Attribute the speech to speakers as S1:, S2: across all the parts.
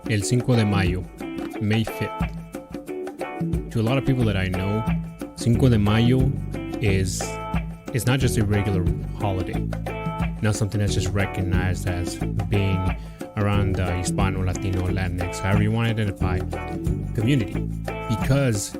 S1: El Cinco de Mayo, May 5th. To a lot of people that I know, Cinco de Mayo is not just a regular holiday, not something that's just recognized as being around the Hispano, Latino, Latinx, however you want to identify, community, because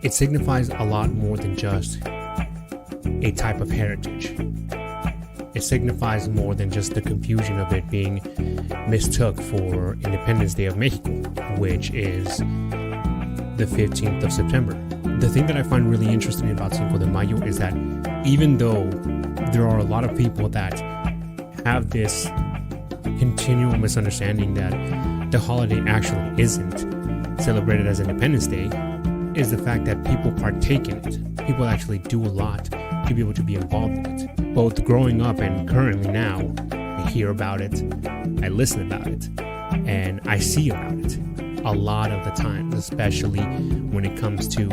S1: it signifies a lot more than just a type of heritage. It signifies more than just the confusion of it being mistook for Independence Day of Mexico, which is the 15th of September. The thing that I find really interesting about Cinco de Mayo is that even though there are a lot of people that have this continual misunderstanding that the holiday actually isn't celebrated as Independence Day, is the fact that people partake in it. People actually do a lot to be able to be involved in it. Both growing up and currently now, I hear about it, I listen about it, and I see about it a lot of the times, especially when it comes to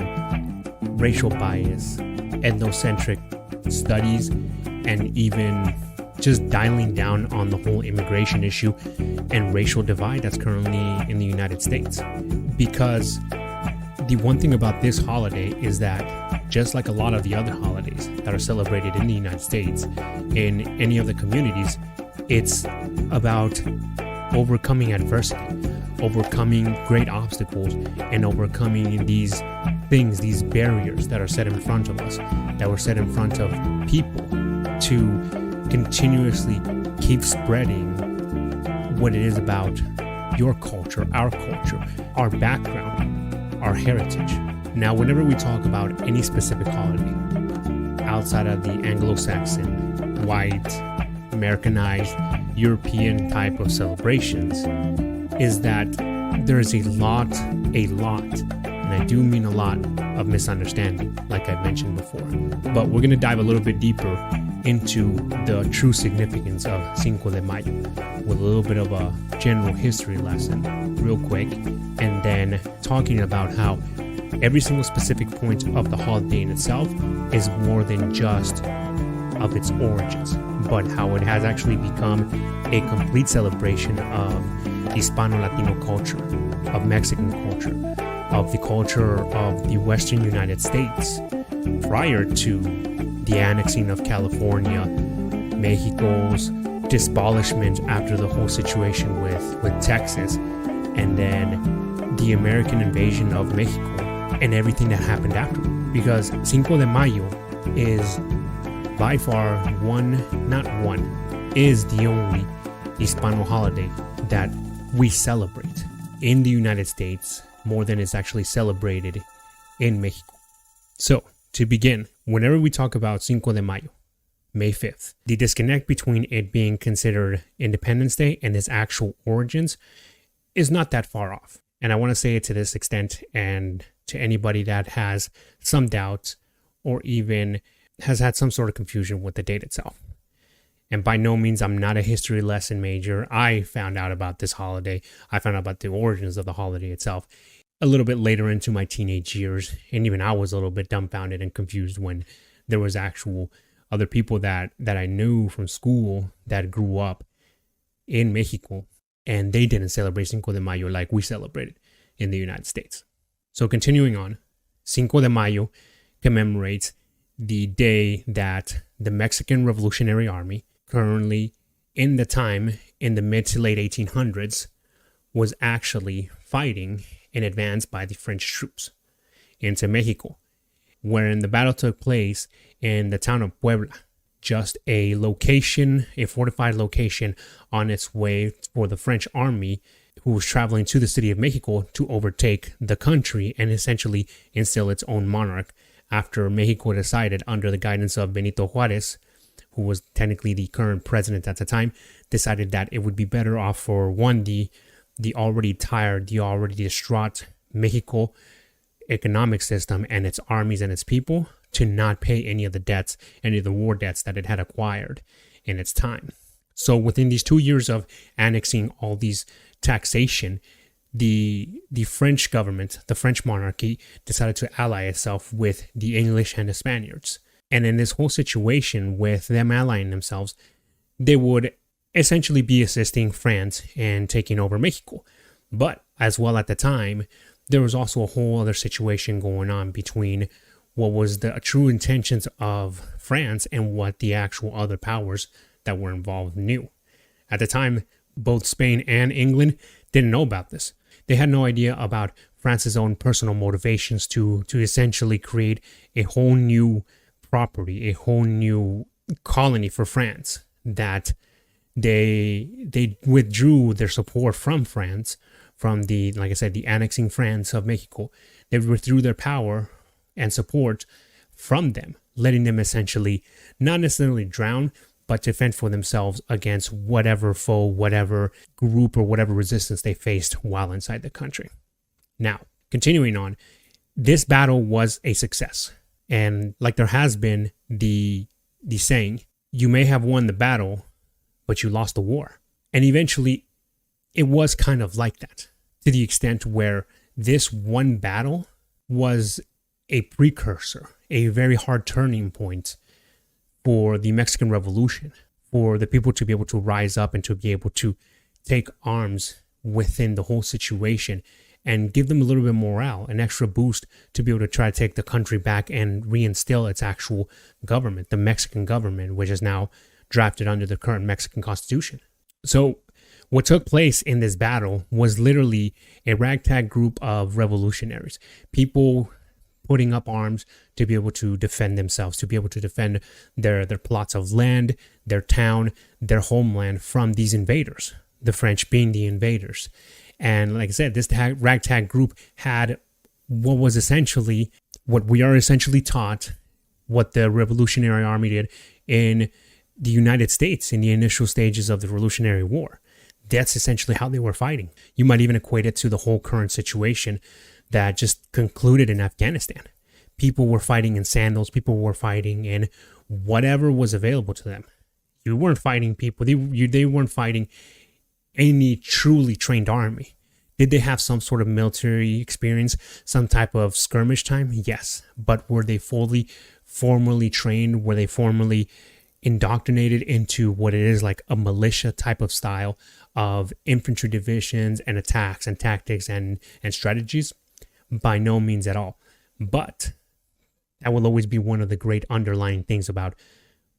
S1: racial bias, ethnocentric studies, and even just dialing down on the whole immigration issue and racial divide that's currently in the United States. Because the one thing about this holiday is that, just like a lot of the other holidays that are celebrated in the United States, in any of the communities, it's about overcoming adversity, overcoming great obstacles, and overcoming these things, these barriers that are set in front of us, that were set in front of people, to continuously keep spreading what it is about your culture, our background, our heritage. Now, whenever we talk about any specific holiday outside of the Anglo-Saxon, white, Americanized, European type of celebrations, is that there is a lot, and I do mean a lot, of misunderstanding, like I mentioned before. But we're going to dive a little bit deeper into the true significance of Cinco de Mayo with a little bit of a general history lesson real quick, and then talking about how every single specific point of the holiday in itself is more than just of its origins, but how it has actually become a complete celebration of Hispano-Latino culture, of Mexican culture, of the culture of the Western United States prior to the annexing of California, Mexico's dispolishment after the whole situation with Texas, and then the American invasion of Mexico and everything that happened after. Because Cinco de Mayo is by far is the only Hispano holiday that we celebrate in the United States more than it's actually celebrated in Mexico. So, to begin, whenever we talk about Cinco de Mayo, May 5th, the disconnect between it being considered Independence Day and its actual origins is not that far off. And I want to say it to this extent, and to anybody that has some doubts or even has had some sort of confusion with the date itself. And by no means, I'm not a history lesson major. I found out about this holiday. I found out about the origins of the holiday itself a little bit later into my teenage years. And even I was a little bit dumbfounded and confused when there was actual other people that I knew from school that grew up in Mexico, and they didn't celebrate Cinco de Mayo like we celebrated in the United States. So continuing on, Cinco de Mayo commemorates the day that the Mexican Revolutionary Army, currently in the time in the mid to late 1800s, was actually fighting in advance by the French troops into Mexico, wherein the battle took place in the town of Puebla, just a fortified location on its way for the French army who was traveling to the city of Mexico to overtake the country and essentially instill its own monarch after Mexico decided, under the guidance of Benito Juarez, who was technically the current president at the time, decided that it would be better off for the already tired, the already distraught Mexico economic system and its armies and its people to not pay any of the debts, any of the war debts that it had acquired in its time. So within these 2 years of annexing all these taxation, the French government, the French monarchy, decided to ally itself with the English and the Spaniards. And in this whole situation with them allying themselves, they would essentially be assisting France and taking over Mexico. But as well at the time, there was also a whole other situation going on between what was the true intentions of France and what the actual other powers that were involved knew. At the time, both Spain and England didn't know about this. They had no idea about France's own personal motivations to essentially create a whole new property, a whole new colony for France, that they withdrew their support from France, from the, like I said, the annexing France of Mexico. They withdrew their power and support from them, letting them essentially not necessarily drown, but to fend for themselves against whatever foe, whatever group, or whatever resistance they faced while inside the country. Now, continuing on, this battle was a success. And like there has been the saying, you may have won the battle, but you lost the war. And eventually, it was kind of like that, to the extent where this one battle was a precursor, a very hard turning point for the Mexican Revolution, for the people to be able to rise up and to be able to take arms within the whole situation and give them a little bit of morale, an extra boost to be able to try to take the country back and reinstill its actual government, the Mexican government, which is now drafted under the current Mexican Constitution. So what took place in this battle was literally a ragtag group of revolutionaries, people putting up arms to be able to defend themselves, to be able to defend their plots of land, their town, their homeland from these invaders, the French being the invaders. And like I said, this ragtag group had what was essentially, what we are essentially taught, what the Revolutionary Army did in the United States in the initial stages of the Revolutionary War. That's essentially how they were fighting. You might even equate it to the whole current situation that just concluded in Afghanistan. People were fighting in sandals. People were fighting in whatever was available to them. You weren't fighting people. They weren't fighting any truly trained army. Did they have some sort of military experience, some type of skirmish time? Yes. But were they formally trained? Were they formally indoctrinated into what it is like a militia type of style of infantry divisions and attacks and tactics and strategies? By no means at all. But that will always be one of the great underlying things about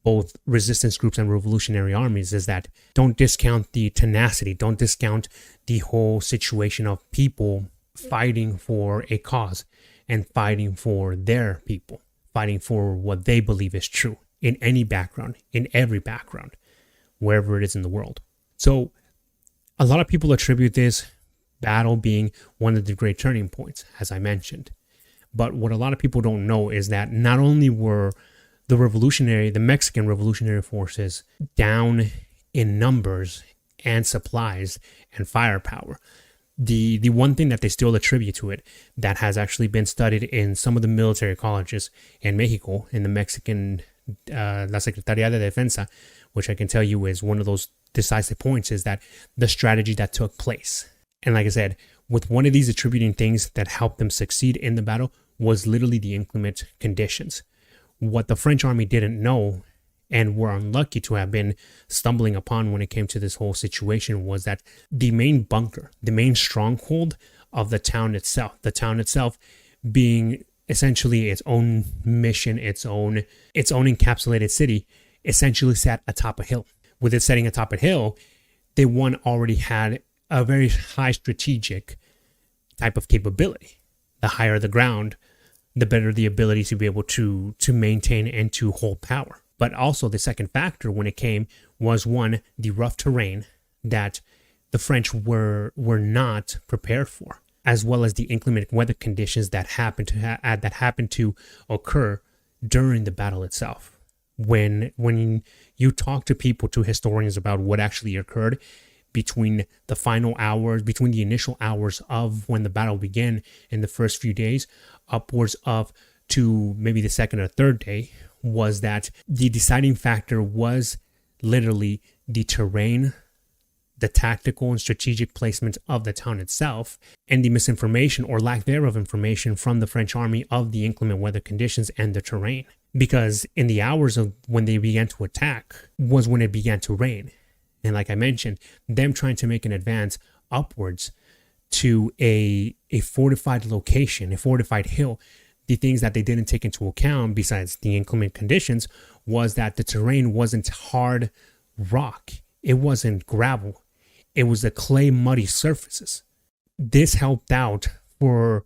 S1: both resistance groups and revolutionary armies, is that don't discount the tenacity, don't discount the whole situation of people fighting for a cause and fighting for their people, fighting for what they believe is true in any background, in every background, wherever it is in the world. So a lot of people attribute this battle being one of the great turning points, as I mentioned. But what a lot of people don't know is that not only were the Mexican revolutionary forces down in numbers and supplies and firepower, the one thing that they still attribute to it, that has actually been studied in some of the military colleges in Mexico, in the Mexican La Secretaría de Defensa, which I can tell you is one of those decisive points, is that the strategy that took place. And like I said, with one of these attributing things that helped them succeed in the battle was literally the inclement conditions. What the French army didn't know and were unlucky to have been stumbling upon when it came to this whole situation was that the main bunker, the main stronghold of the town itself being essentially its own mission, its own encapsulated city, essentially sat atop a hill. With it setting atop a hill, they already had a very high strategic type of capability. The higher the ground, the better the ability to be able to maintain and to hold power. But also the second factor when it came was, one, the rough terrain that the French were not prepared for, as well as the inclement weather conditions that happened to occur during the battle itself. When you talk to people, to historians, about what actually occurred between the initial hours of when the battle began in the first few days, upwards of to maybe the second or third day, was that the deciding factor was literally the terrain, the tactical and strategic placement of the town itself, and the misinformation or lack thereof information from the French army of the inclement weather conditions and the terrain. Because in the hours of when they began to attack was when it began to rain. And like I mentioned, them trying to make an advance upwards to a fortified location, a fortified hill. The things that they didn't take into account, besides the inclement conditions, was that the terrain wasn't hard rock. It wasn't gravel. It was the clay, muddy surfaces. This helped out for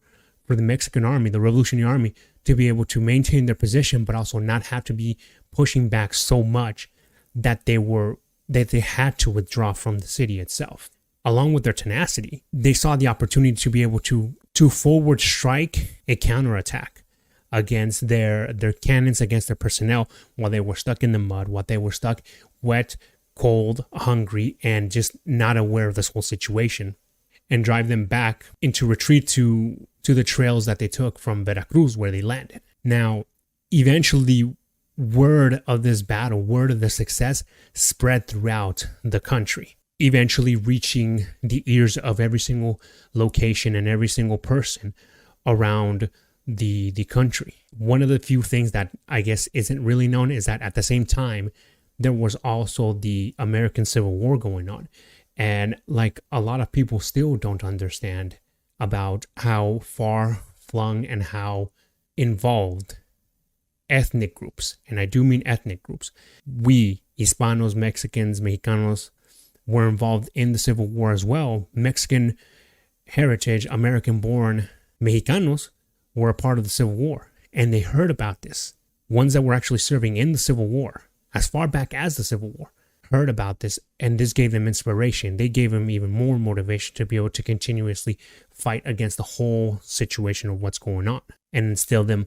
S1: the Mexican army, the Revolutionary Army, to be able to maintain their position, but also not have to be pushing back so much that they had to withdraw from the city itself. Along with their tenacity, they saw the opportunity to be able to forward strike a counterattack against their cannons, against their personnel, while they were stuck in the mud, while they were stuck wet, cold, hungry, and just not aware of this whole situation, and drive them back into retreat to the trails that they took from Veracruz, where they landed. Now, eventually, word of this battle, word of the success, spread throughout the country, eventually reaching the ears of every single location and every single person around the country. One of the few things that I guess isn't really known is that at the same time, there was also the American Civil War going on. And like a lot of people still don't understand about how far flung and how involved ethnic groups, and I do mean ethnic groups, we, Hispanos, Mexicans, Mexicanos, were involved in the Civil War as well. Mexican heritage, American-born Mexicanos were a part of the Civil War, and they heard about this. Ones that were actually serving in the Civil War, as far back as the Civil War, heard about this, and this gave them inspiration. They gave them even more motivation to be able to continuously fight against the whole situation of what's going on, and instill them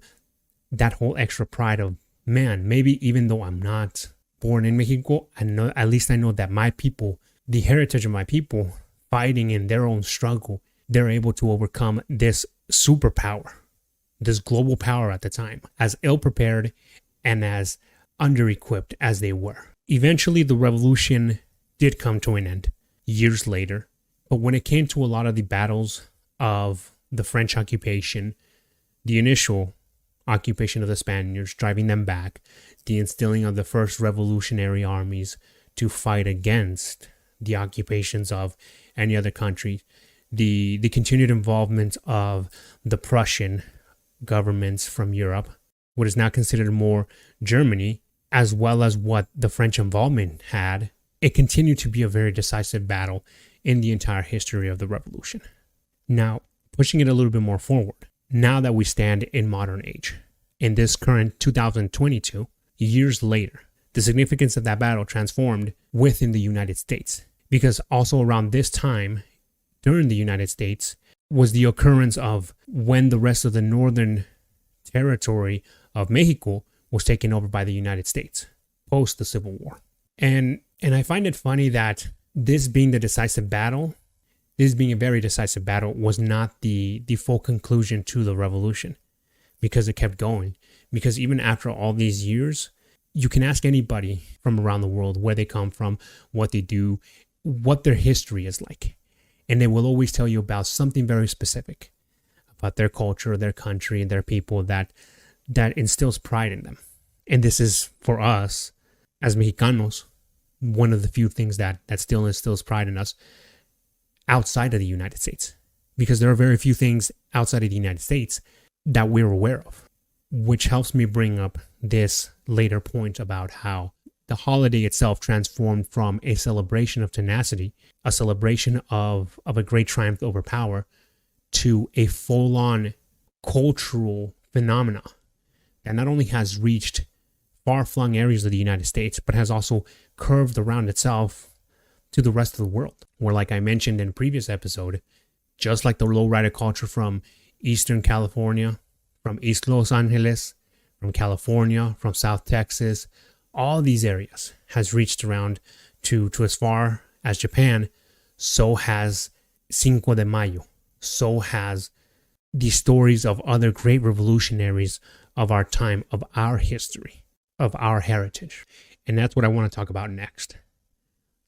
S1: that whole extra pride of, man, maybe even though I'm not born in Mexico, I know, at least I know that my people, the heritage of my people, fighting in their own struggle, they're able to overcome this superpower, this global power at the time, as ill-prepared and as under-equipped as they were. Eventually, the revolution did come to an end years later, but when it came to a lot of the battles of the French occupation, the initial occupation of the Spaniards, driving them back, the instilling of the first revolutionary armies to fight against the occupations of any other country, the continued involvement of the Prussian governments from Europe, what is now considered more Germany, as well as what the French involvement had, it continued to be a very decisive battle in the entire history of the revolution. Now, pushing it a little bit more forward, now that we stand in modern age, in this current 2022, years later, the significance of that battle transformed within the United States, because also around this time, during the United States, was the occurrence of when the rest of the northern territory of Mexico was taken over by the United States post the Civil War. And I find it funny that this being the decisive battle, this being a very decisive battle, was not the full conclusion to the revolution, because it kept going. Because even after all these years, you can ask anybody from around the world where they come from, what they do, what their history is like. And they will always tell you about something very specific, about their culture, their country, and their people that instills pride in them. And this is, for us, as Mexicanos, one of the few things that still instills pride in us outside of the United States. Because there are very few things outside of the United States that we're aware of, which helps me bring up this later point about how the holiday itself transformed from a celebration of tenacity, a celebration of a great triumph over power, to a full-on cultural phenomena that not only has reached far-flung areas of the United States, but has also curved around itself to the rest of the world. Where, like I mentioned in a previous episode, just like the lowrider culture from Eastern California, from East Los Angeles, from California, from South Texas, all these areas has reached around to as far as Japan, so has Cinco de Mayo, so has the stories of other great revolutionaries of our time, of our history, of our heritage. And that's what I want to talk about next.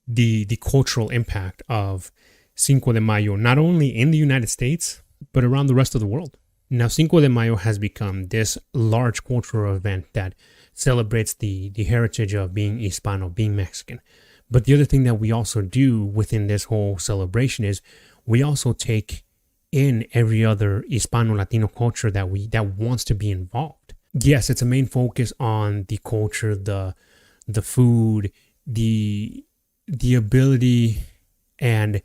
S1: The cultural impact of Cinco de Mayo, not only in the United States, but around the rest of the world. Now, Cinco de Mayo has become this large cultural event that celebrates the heritage of being Hispano, being Mexican. But the other thing that we also do within this whole celebration is we also take in every other Hispano-Latino culture that wants to be involved. Yes, it's a main focus on the culture, the food, the ability and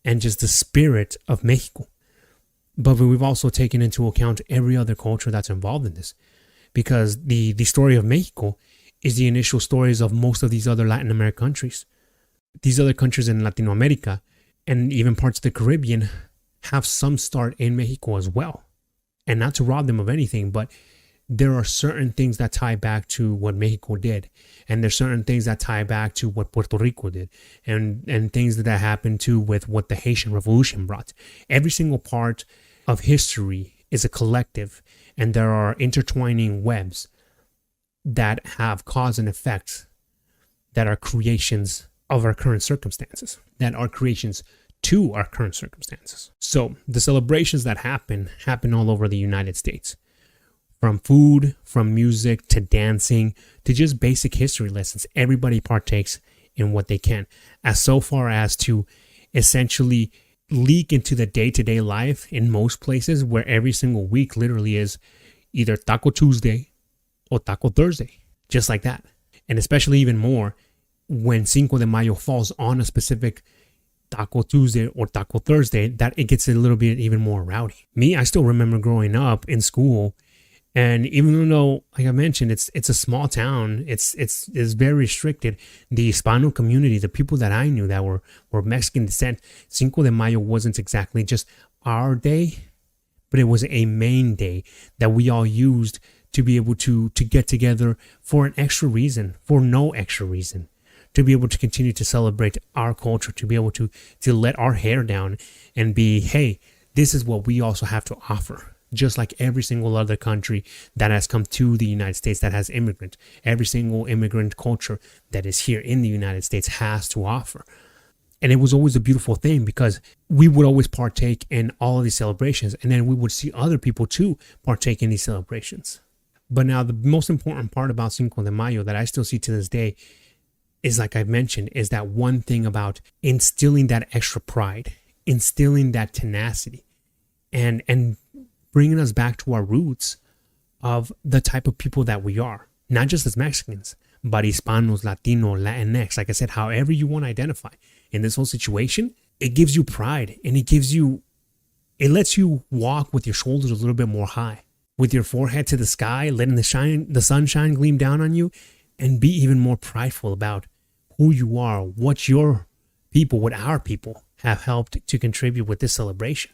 S1: just the spirit of Mexico. But we've also taken into account every other culture that's involved in this, because the story of Mexico is the initial stories of most of these other Latin American countries. These other countries in Latin America and even parts of the Caribbean have some start in Mexico as well. And not to rob them of anything, but there are certain things that tie back to what Mexico did. And there's certain things that tie back to what Puerto Rico did. And things that happened too with what the Haitian Revolution brought. Every single part of history is a collective, and there are intertwining webs that have cause and effects that are creations of our current circumstances, that are creations to our current circumstances. So the celebrations that happen all over the United States. From food, from music, to dancing, to just basic history lessons. Everybody partakes in what they can, as so far as to essentially leak into the day-to-day life in most places, where every single week literally is either Taco Tuesday or Taco Thursday, just like that. And especially even more when Cinco de Mayo falls on a specific Taco Tuesday or Taco Thursday, that it gets a little bit even more rowdy. Me, I still remember growing up in school, and even though, like I mentioned, it's a small town, it's very restricted. The Hispano community, the people that I knew that were Mexican descent, Cinco de Mayo wasn't exactly just our day, but it was a main day that we all used to be able to get together for an extra reason, for no extra reason, to be able to continue to celebrate our culture, to be able to let our hair down and be, hey, this is what we also have to offer. Just like every single other country that has come to the United States that has immigrant, every single immigrant culture that is here in the United States has to offer. And it was always a beautiful thing, because we would always partake in all of these celebrations, and then we would see other people too partake in these celebrations. But now the most important part about Cinco de Mayo that I still see to this day is, like I've mentioned, is that one thing about instilling that extra pride, instilling that tenacity, and bringing us back to our roots of the type of people that we are, not just as Mexicans, but Hispanos, Latino, Latinx, like I said, however you want to identify in this whole situation. It gives you pride, and it lets you walk with your shoulders a little bit more high, with your forehead to the sky, letting the sunshine gleam down on you, and be even more prideful about who you are, what your people, what our people have helped to contribute with this celebration.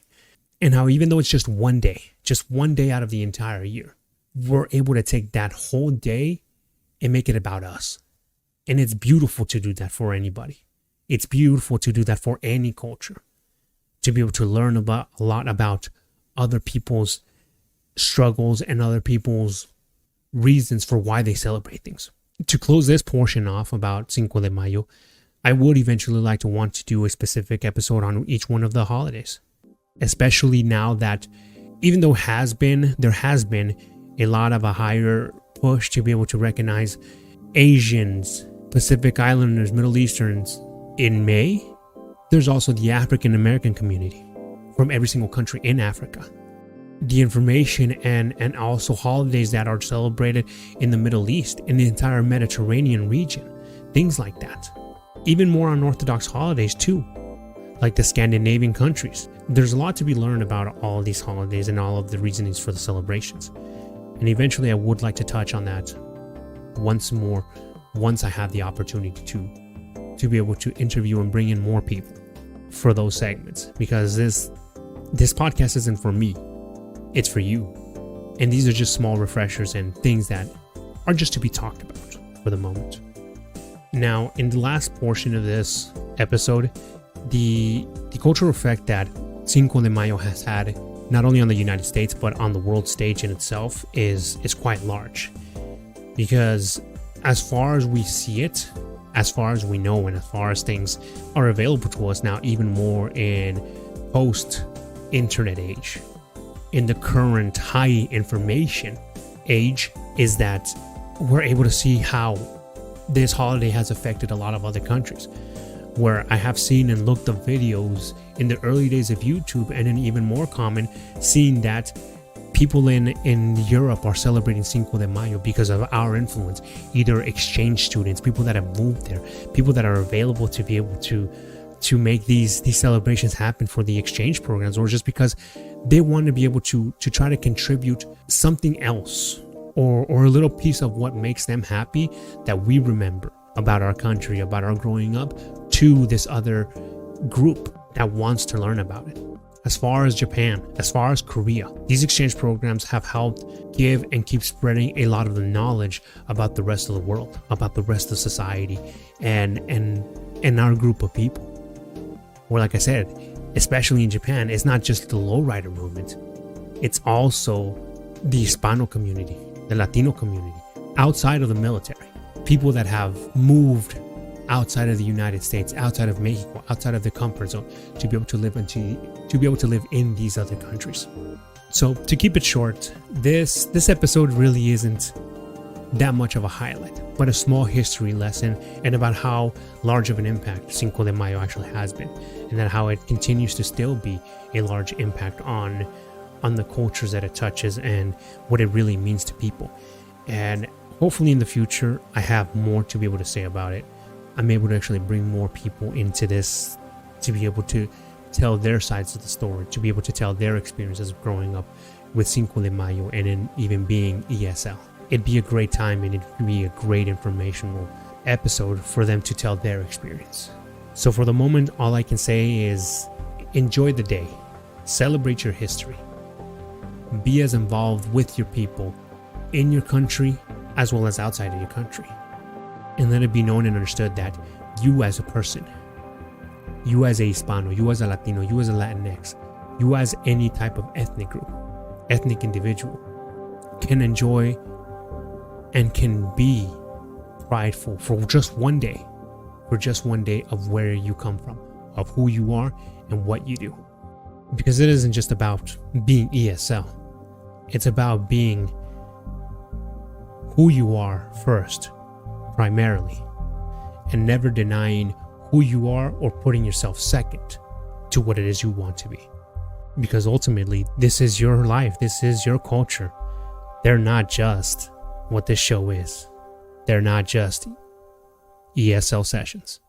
S1: And how even though it's just one day out of the entire year, we're able to take that whole day and make it about us. And it's beautiful to do that for anybody. It's beautiful to do that for any culture. To be able to learn a lot about other people's struggles and other people's reasons for why they celebrate things. To close this portion off about Cinco de Mayo, I would eventually like to want to do a specific episode on each one of the holidays. Especially now that, even though there has been a lot of a higher push to be able to recognize Asians, Pacific Islanders, Middle Easterns in May, there's also the African American community from every single country in Africa. The information and also holidays that are celebrated in the Middle East, in the entire Mediterranean region, things like that. Even more unorthodox holidays too, like the Scandinavian countries. There's a lot to be learned about all of these holidays and all of the reasonings for the celebrations. And eventually I would like to touch on that once more, once I have the opportunity to be able to interview and bring in more people for those segments. Because this podcast isn't for me, it's for you. And these are just small refreshers and things that are just to be talked about for the moment. Now, in the last portion of this episode, the cultural effect that Cinco de Mayo has had, not only on the United States, but on the world stage in itself, is quite large. Because as far as we see it, as far as we know, and as far as things are available to us now, even more in post-internet age, in the current high information age, is that we're able to see how this holiday has affected a lot of other countries, where I have seen and looked up videos in the early days of YouTube, and then even more common, seeing that people in Europe are celebrating Cinco de Mayo because of our influence, either exchange students, people that have moved there, people that are available to be able to make these celebrations happen for the exchange programs, or just because they want to be able to try to contribute something else, or a little piece of what makes them happy that we remember about our country, about our growing up, to this other group that wants to learn about it. As far as Japan, as far as Korea, these exchange programs have helped give and keep spreading a lot of the knowledge about the rest of the world, about the rest of society, and our group of people. Where, like I said, especially in Japan, it's not just the lowrider movement, it's also the Hispano community, the Latino community, outside of the military, people that have moved outside of the United States, outside of Mexico, outside of the comfort zone, to be able to live in these other countries. So to keep it short, this episode really isn't that much of a highlight, but a small history lesson, and about how large of an impact Cinco de Mayo actually has been, and then how it continues to still be a large impact on the cultures that it touches and what it really means to people. And hopefully in the future, I have more to be able to say about it. I'm able to actually bring more people into this, to be able to tell their sides of the story, to be able to tell their experiences of growing up with Cinco de Mayo, and in even being ESL. It'd be a great time, and it'd be a great informational episode for them to tell their experience. So for the moment, all I can say is enjoy the day, celebrate your history, be as involved with your people in your country as well as outside of your country, and let it be known and understood that you as a person, you as a Hispano, you as a Latino, you as a Latinx, you as any type of ethnic group, ethnic individual, can enjoy and can be prideful for just one day of where you come from, of who you are and what you do. Because it isn't just about being ESL, it's about being who you are first, primarily, and never denying who you are or putting yourself second to what it is you want to be. Because ultimately, this is your life, this is your culture. They're not just what this show is. They're not just ESL Sessions.